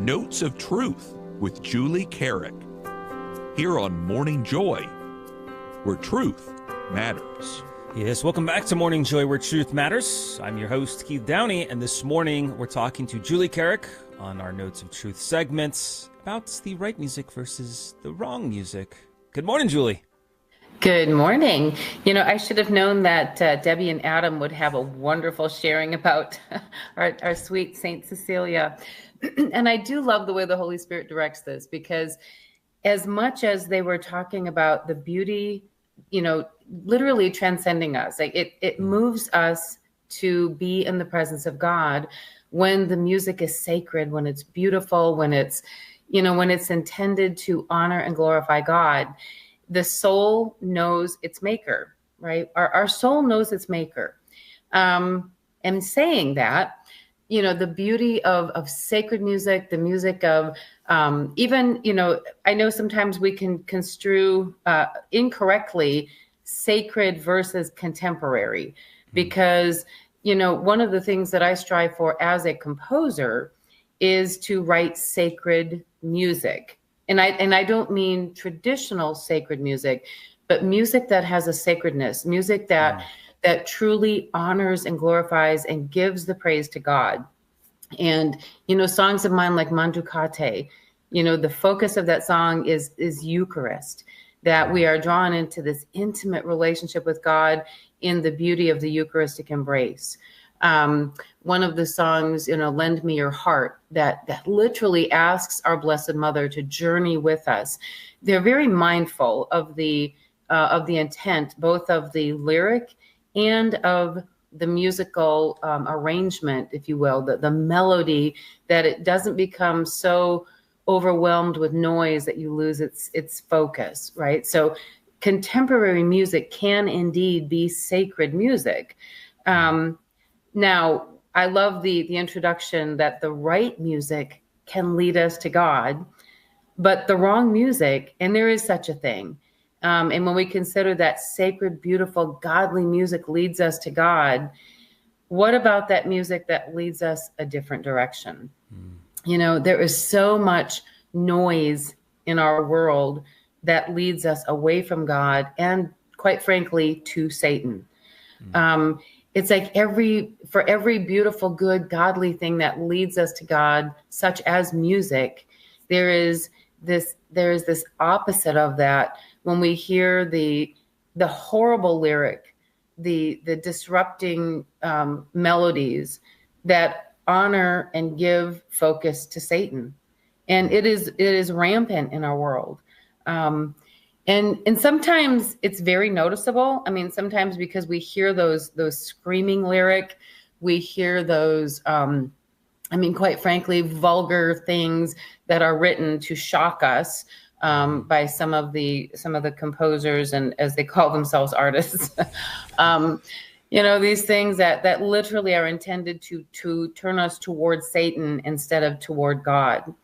Notes of Truth with Julie Carrick, here on Morning Joy, where truth matters. Yes, welcome back to Morning Joy, where truth matters. I'm your host, Keith Downey, and this morning we're talking to Julie Carrick on our Notes of Truth segments about the right music versus the wrong music. Good morning, Julie. Good morning. You know, I should have known that Debbie and Adam would have a wonderful sharing about our sweet Saint Cecilia. And I do love the way the Holy Spirit directs this, because as much as they were talking about the beauty, you know, literally transcending us, like it moves us to be in the presence of God when the music is sacred, when it's beautiful, when it's, you know, when it's intended to honor and glorify God. The soul knows its maker, right? Our soul knows its maker. And saying that, you know, the beauty of sacred music, the music of even, you know, I know sometimes we can construe incorrectly sacred versus contemporary, because, you know, one of the things that I strive for as a composer is to write sacred music. And I don't mean traditional sacred music, but music that has a sacredness, music that truly honors and glorifies and gives the praise to God. And, you know, songs of mine like Mandukate, you know, the focus of that song is Eucharist, that we are drawn into this intimate relationship with God in the beauty of the Eucharistic embrace. One of the songs, you know, Lend Me Your Heart, that literally asks our Blessed Mother to journey with us. They're very mindful of the intent, both of the lyric and of the musical arrangement, if you will, the melody, that it doesn't become so overwhelmed with noise that you lose its focus, right? So contemporary music can indeed be sacred music. Now, I love the introduction that the right music can lead us to God, but the wrong music, and there is such a thing. And when we consider that sacred, beautiful, godly music leads us to God, what about that music that leads us a different direction? You know, there is so much noise in our world that leads us away from God and, quite frankly, to Satan. It's like for every beautiful, good, godly thing that leads us to God, such as music, there is this opposite of that. When we hear the horrible lyric, the disrupting melodies that honor and give focus to Satan, and it is rampant in our world. And sometimes it's very noticeable. I mean, sometimes because we hear those screaming lyric, we hear those, quite frankly, vulgar things that are written to shock us by some of the composers, and as they call themselves, artists. You know, these things that literally are intended to turn us towards Satan instead of toward God.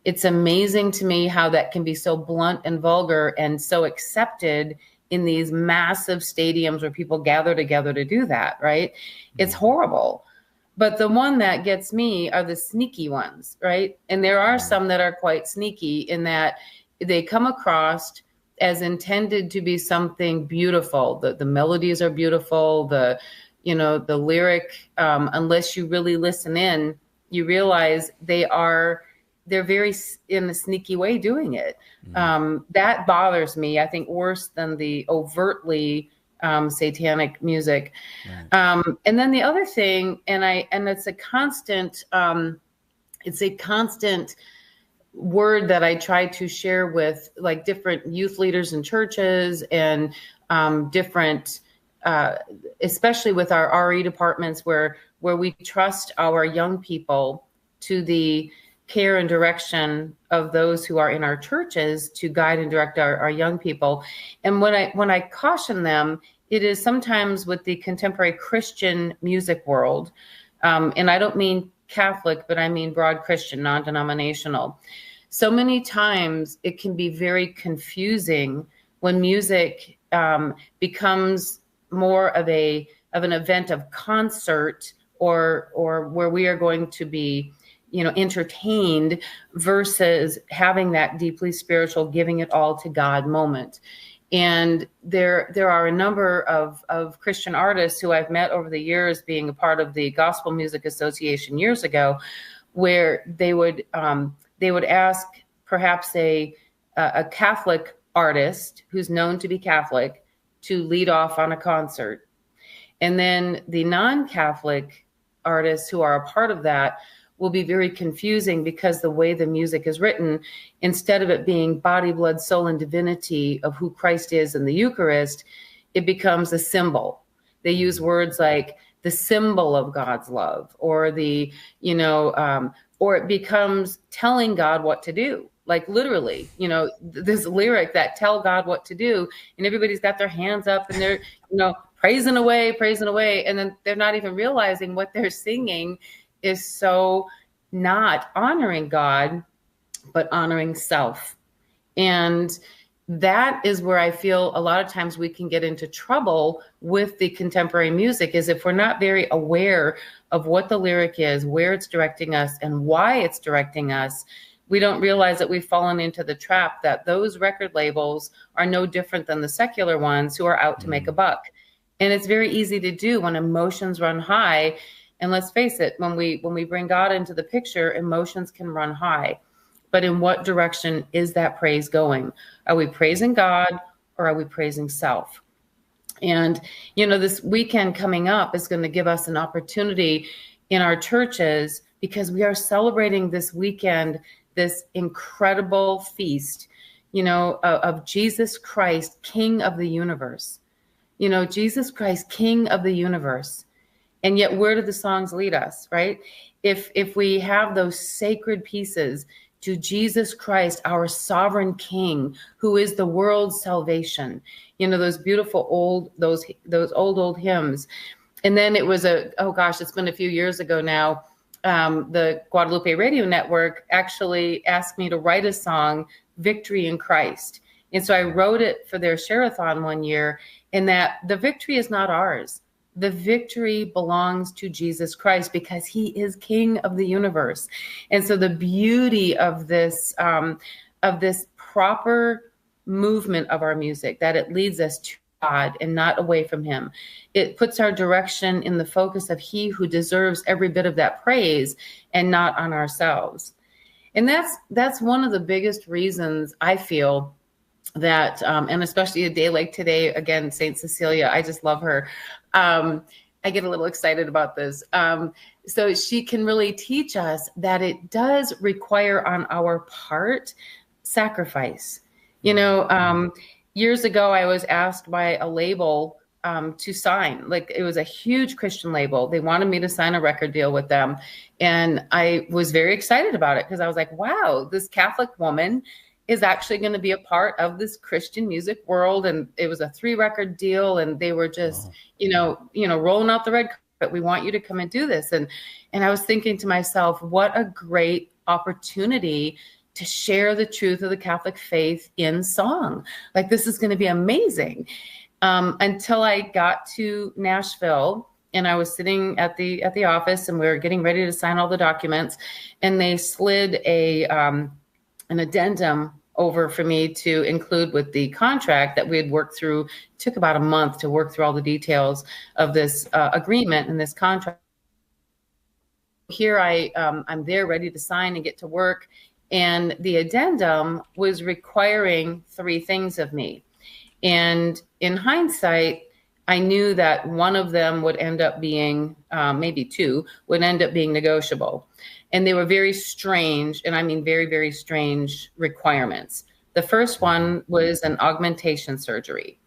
It's amazing to me how that can be so blunt and vulgar and so accepted in these massive stadiums where people gather together to do that, right? It's horrible. But the one that gets me are the sneaky ones, right? And there are some that are quite sneaky in that they come across as intended to be something beautiful. The melodies are beautiful. The lyric, unless you really listen in, you realize they're very in a sneaky way doing it. That bothers me, I think, worse than the overtly satanic music. Right. And then the other thing, and it's a constant word that I try to share with like different youth leaders in churches and different, especially with our RE departments where we trust our young people to the care and direction of those who are in our churches to guide and direct our young people. And when I caution them, it is sometimes with the contemporary Christian music world. And I don't mean Catholic, but I mean broad Christian, non-denominational. So many times it can be very confusing when music becomes more of an event of concert or where we are going to be entertained versus having that deeply spiritual, giving it all to God moment. And there are a number of Christian artists who I've met over the years, being a part of the Gospel Music Association years ago, where they would ask perhaps a Catholic artist who's known to be Catholic to lead off on a concert. And then the non-Catholic artists who are a part of that will be very confusing, because the way the music is written, instead of it being body, blood, soul, and divinity of who Christ is in the Eucharist, it becomes a symbol. They use words like the symbol of God's love, or or it becomes telling God what to do. Like literally, this lyric that tell God what to do, and everybody's got their hands up and they're, praising away. And then they're not even realizing what they're singing is so not honoring God, but honoring self. And that is where I feel a lot of times we can get into trouble with the contemporary music, is if we're not very aware of what the lyric is, where it's directing us, and why it's directing us. We don't realize that we've fallen into the trap that those record labels are no different than the secular ones who are out to make a buck. And it's very easy to do when emotions run high. And let's face it, when we bring God into the picture, emotions can run high. But in what direction is that praise going? Are we praising God, or are we praising self? And, this weekend coming up is going to give us an opportunity in our churches, because we are celebrating this weekend this incredible feast, of Jesus Christ, King of the universe. Jesus Christ, King of the universe. And yet, where do the songs lead us, right? If we have those sacred pieces to Jesus Christ, our sovereign King, who is the world's salvation, those beautiful those old hymns. And then it was it's been a few years ago now. The Guadalupe Radio Network actually asked me to write a song, Victory in Christ. And so I wrote it for their Share-a-thon one year, and that the victory is not ours. The victory belongs to Jesus Christ, because he is King of the universe. And so the beauty of this proper movement of our music, that it leads us to God and not away from him. It puts our direction in the focus of he who deserves every bit of that praise, and not on ourselves. And that's one of the biggest reasons I feel that, and especially a day like today, again, Saint Cecilia, I just love her. I get a little excited about this. So she can really teach us that it does require on our part sacrifice. Years ago, I was asked by a label to sign. Like, it was a huge Christian label. They wanted me to sign a record deal with them. And I was very excited about it, because I was like, wow, this Catholic woman is actually going to be a part of this Christian music world. And it was a 3-record deal, and they were just, rolling out the red carpet. We want you to come and do this. And I was thinking to myself, what a great opportunity to share the truth of the Catholic faith in song. Like, this is going to be amazing. Until I got to Nashville, and I was sitting at the office, and we were getting ready to sign all the documents, and they slid an addendum over for me to include with the contract that we had worked through. It took about a month to work through all the details of this agreement and this contract. Here I'm there ready to sign and get to work. And the addendum was requiring 3 things of me. And in hindsight, I knew that one of them would end up being, maybe 2, would end up being negotiable. And they were very strange, and I mean very, very strange requirements. The first one was an augmentation surgery.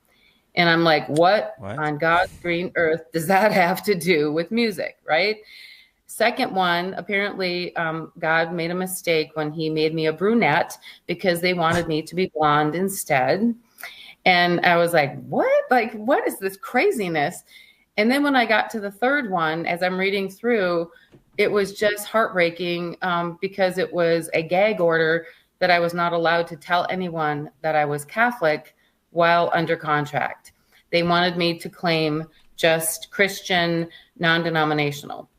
And I'm like, what on God's green earth does that have to do with music, right? Second one, apparently God made a mistake when he made me a brunette, because they wanted me to be blonde instead. And I was like, what? Like, what is this craziness? And then when I got to the third one, as I'm reading through, it was just heartbreaking, because it was a gag order that I was not allowed to tell anyone that I was Catholic while under contract. They wanted me to claim just Christian, non-denominational.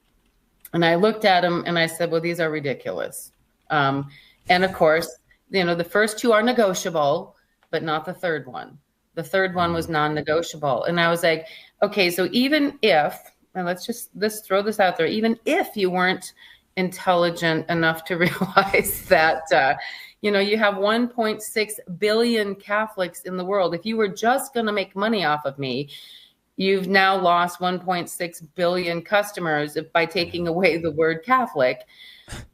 And I looked at them and I said, well, these are ridiculous. And of course, the first two are negotiable, but not the third one. The third one was non-negotiable. And I was like, okay, so even if, and let's throw this out there, even if you weren't intelligent enough to realize that, you have 1.6 billion Catholics in the world. If you were just going to make money off of me, you've now lost 1.6 billion customers by taking away the word Catholic.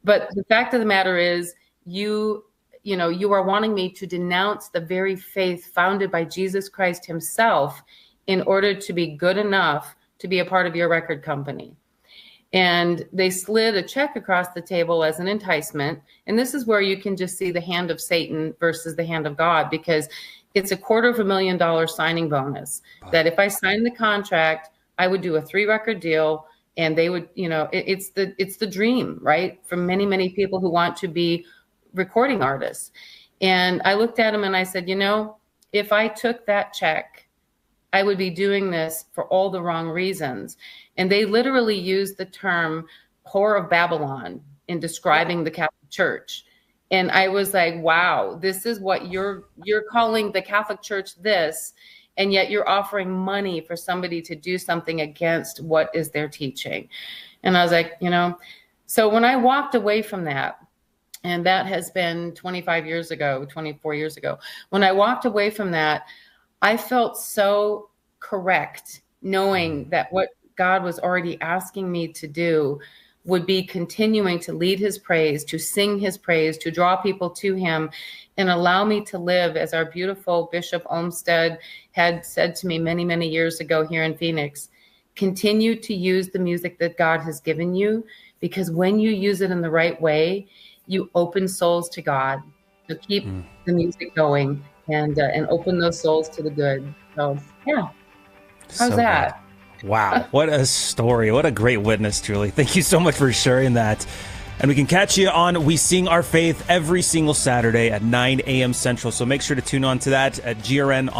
But the fact of the matter is, you are wanting me to denounce the very faith founded by Jesus Christ himself in order to be good enough to be a part of your record company. And they slid a check across the table as an enticement. And this is where you can just see the hand of Satan versus the hand of God, because it's a $250,000 signing bonus. Wow. That if I signed the contract, I would do a 3-record deal, and they would, it's the dream, right? For many, many people who want to be recording artists. And I looked at him and I said, if I took that check, I would be doing this for all the wrong reasons. And they literally used the term whore of Babylon in describing the Catholic Church. And I was like, wow, this is what you're calling the Catholic Church this, and yet you're offering money for somebody to do something against what is their teaching. And I was like, so when I walked away from that, and that has been 24 years ago, when I walked away from that, I felt so correct, knowing that what God was already asking me to do would be continuing to lead his praise, to sing his praise, to draw people to him, and allow me to live, as our beautiful Bishop Olmsted had said to me many, many years ago here in Phoenix, continue to use the music that God has given you, because when you use it in the right way, you open souls to God. So keep the music going and open those souls to the good. So, yeah. How's that? Good. Wow. What a story. What a great witness, Julie. Thank you so much for sharing that. And we can catch you on We Sing Our Faith every single Saturday at 9 a.m. Central. So make sure to tune on to that at GRN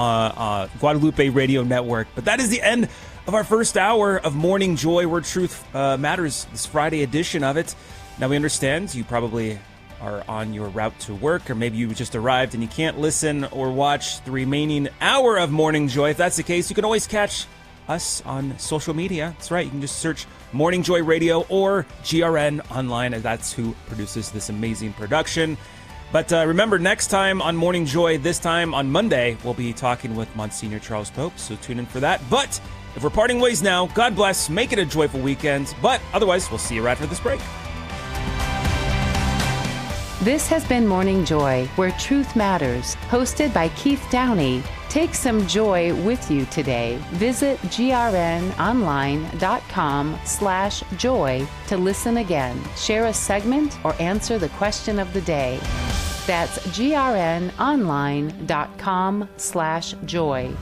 Guadalupe Radio Network. But that is the end of our first hour of Morning Joy, where truth matters, this Friday edition of it. Now, we understand you probably are on your route to work, or maybe you just arrived and you can't listen or watch the remaining hour of Morning Joy. If that's the case, you can always catch us on social media. That's right. You can just search Morning Joy Radio or GRN online, and that's who produces this amazing production. But remember, next time on Morning Joy, this time on Monday, we'll be talking with Monsignor Charles Pope, so tune in for that. But if we're parting ways now, God bless, make it a joyful weekend. But otherwise, we'll see you right after this break. This has been Morning Joy, where truth matters, hosted by Keith Downey. Take some joy with you today. Visit grnonline.com/joy to listen again, share a segment, or answer the question of the day. That's grnonline.com/joy.